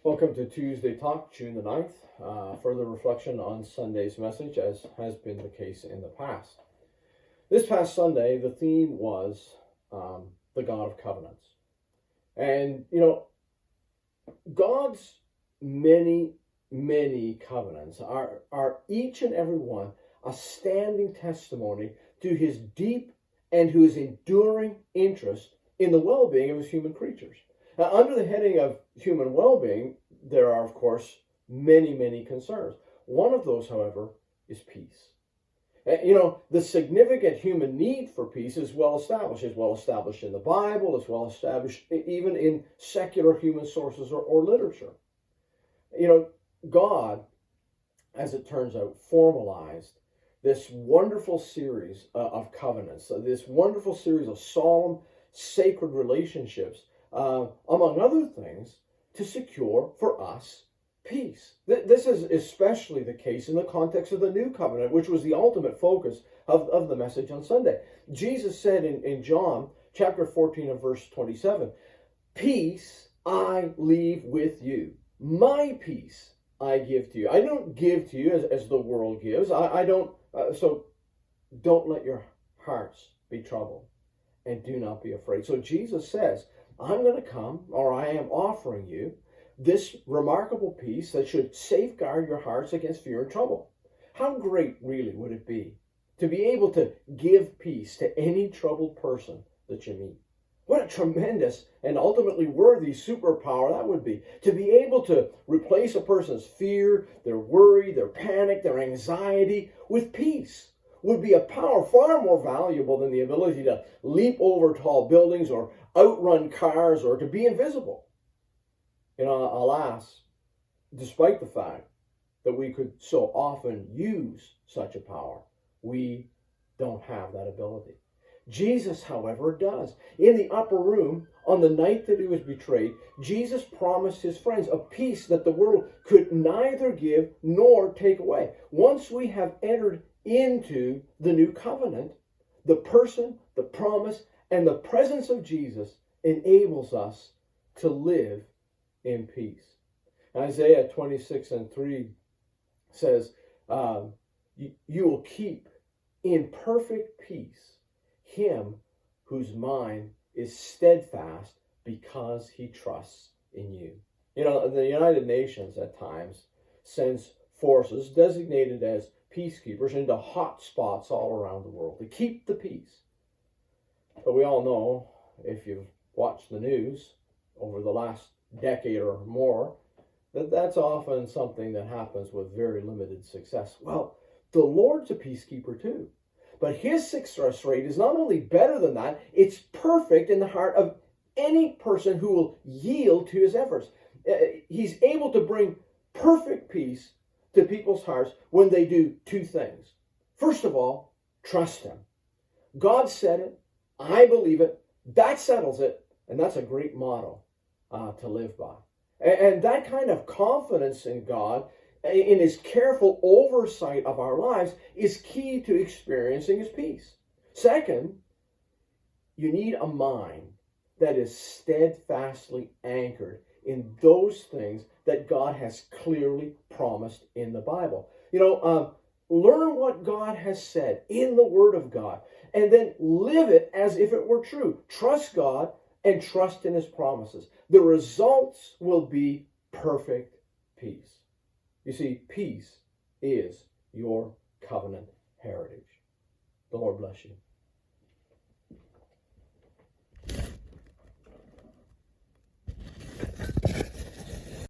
Welcome to Tuesday Talk, June the 9th. Further reflection on Sunday's message, as has been the case in the past. This past Sunday, the theme was the God of covenants. And, God's many, many covenants are each and every one a standing testimony to his deep and to his enduring interest in the well-being of his human creatures. Now, under the heading of human well-being, there are, of course, many, many concerns. One of those, however, is peace. The significant human need for peace is well established. It's well established in the Bible. It's well established even in secular human sources or literature. God, as it turns out, formalized this wonderful series of covenants, this wonderful series of solemn, sacred relationships, among other things, to secure for us peace. This is especially the case in the context of the new covenant, which was the ultimate focus of the message on Sunday. Jesus said in John chapter 14 and verse 27, "Peace I leave with you. My peace I give to you. I don't give to you as the world gives. So don't let your hearts be troubled and do not be afraid." So Jesus says, I'm going to come, or I am offering you, this remarkable peace that should safeguard your hearts against fear and trouble. How great, really, would it be to be able to give peace to any troubled person that you meet? What a tremendous and ultimately worthy superpower that would be, to be able to replace a person's fear, their worry, their panic, their anxiety with peace. Would be a power far more valuable than the ability to leap over tall buildings or outrun cars or to be invisible. Alas, despite the fact that we could so often use such a power, we don't have that ability. Jesus, however, does. In the upper room, on the night that he was betrayed, Jesus promised his friends a peace that the world could neither give nor take away. Once we have entered into the new covenant, the person, the promise, and the presence of Jesus enables us to live in peace. Isaiah 26 and 3 says, you will keep in perfect peace him whose mind is steadfast because he trusts in you. The United Nations at times sends forces designated as peacekeepers into hot spots all around the world to keep the peace. But we all know, if you've watched the news over the last decade or more, that's often something that happens with very limited success. Well, the Lord's a peacekeeper too. But his success rate is not only better than that, it's perfect in the heart of any person who will yield to his efforts. He's able to bring perfect peace to people's hearts when they do two things. First of all, trust him. God said it. I believe it. That settles it. And that's a great motto to live by. And that kind of confidence in God, in his careful oversight of our lives, is key to experiencing his peace. Second, you need a mind that is steadfastly anchored in those things that God has clearly promised in the Bible. Learn what God has said in the Word of God, and then live it as if it were true. Trust God and trust in his promises. The results will be perfect peace. You see, peace is your covenant heritage. The Lord bless you.